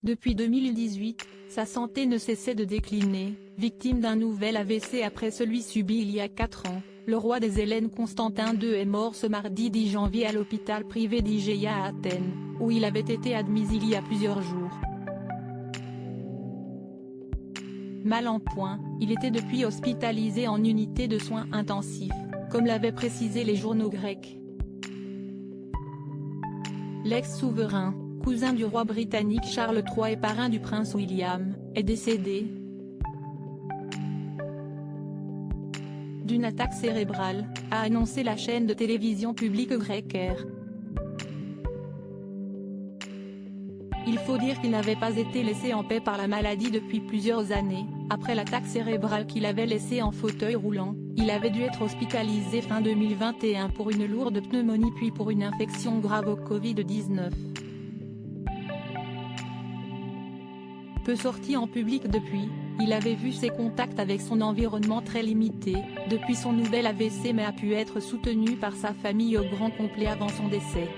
Depuis 2018, sa santé ne cessait de décliner, victime d'un nouvel AVC après celui subi il y a 4 ans. Le roi des Hellènes Constantin II est mort ce mardi 10 janvier à l'hôpital privé d'Igéia à Athènes, où il avait été admis il y a plusieurs jours. Mal en point, il était depuis hospitalisé en unité de soins intensifs, comme l'avaient précisé les journaux grecs. L'ex-souverain, cousin du roi britannique Charles III et parrain du prince William, est décédé d'une attaque cérébrale, a annoncé la chaîne de télévision publique grecque R. Il faut dire qu'il n'avait pas été laissé en paix par la maladie depuis plusieurs années. Après l'attaque cérébrale qu'il avait laissé en fauteuil roulant, il avait dû être hospitalisé fin 2021 pour une lourde pneumonie puis pour une infection grave au Covid-19. Peu sorti en public depuis, il avait vu ses contacts avec son environnement très limités, depuis son nouvel AVC, mais a pu être soutenu par sa famille au grand complet avant son décès.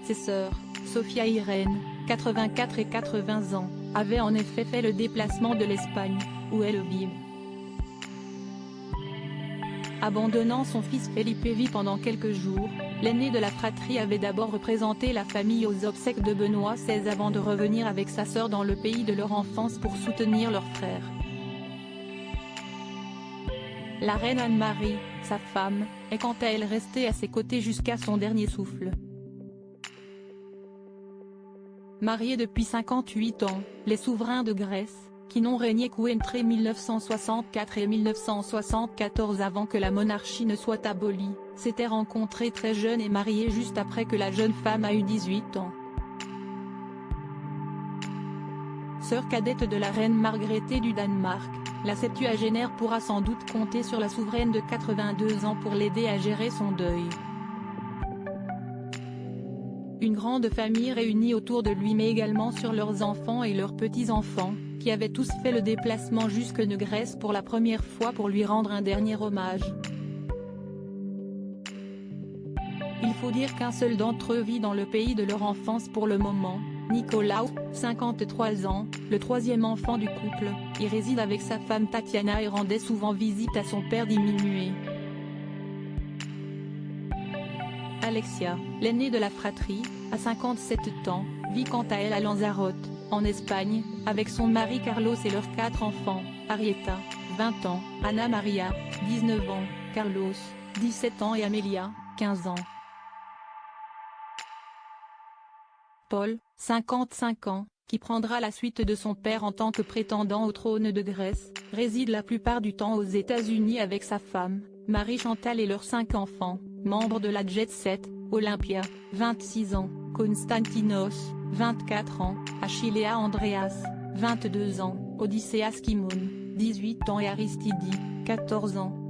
Ses sœurs, Sophia Irène, 84 et 80 ans, avaient en effet fait le déplacement de l'Espagne, où elles vivent. Abandonnant son fils Felipe vie pendant quelques jours, l'aîné de la fratrie avait d'abord représenté la famille aux obsèques de Benoît XVI avant de revenir avec sa sœur dans le pays de leur enfance pour soutenir leur frère. La reine Anne-Marie, sa femme, est quant à elle restée à ses côtés jusqu'à son dernier souffle. Mariés depuis 58 ans, les souverains de Grèce, qui n'ont régné qu'entre 1964 et 1974 avant que la monarchie ne soit abolie, s'étaient rencontrés très jeunes et mariés juste après que la jeune femme a eu 18 ans. Sœur cadette de la reine Margrethe du Danemark, la septuagénaire pourra sans doute compter sur la souveraine de 82 ans pour l'aider à gérer son deuil. Une grande famille réunie autour de lui, mais également sur leurs enfants et leurs petits-enfants, qui avaient tous fait le déplacement jusque en Grèce pour la première fois pour lui rendre un dernier hommage. Il faut dire qu'un seul d'entre eux vit dans le pays de leur enfance pour le moment. Nicolaou, 53 ans, le troisième enfant du couple, y réside avec sa femme Tatiana et rendait souvent visite à son père diminué. Alexia, l'aînée de la fratrie, à 57 ans, vit quant à elle à Lanzarote, en Espagne, avec son mari Carlos et leurs 4 enfants, Arieta, 20 ans, Ana Maria, 19 ans, Carlos, 17 ans et Amelia, 15 ans. Paul, 55 ans, qui prendra la suite de son père en tant que prétendant au trône de Grèce, réside la plupart du temps aux États-Unis avec sa femme, Marie-Chantal et leurs 5 enfants, membres de la Jet Set, Olympia, 26 ans, Konstantinos, 24 ans, Achillea Andreas, 22 ans, Odysseas Kimoun, 18 ans et Aristidi, 14 ans.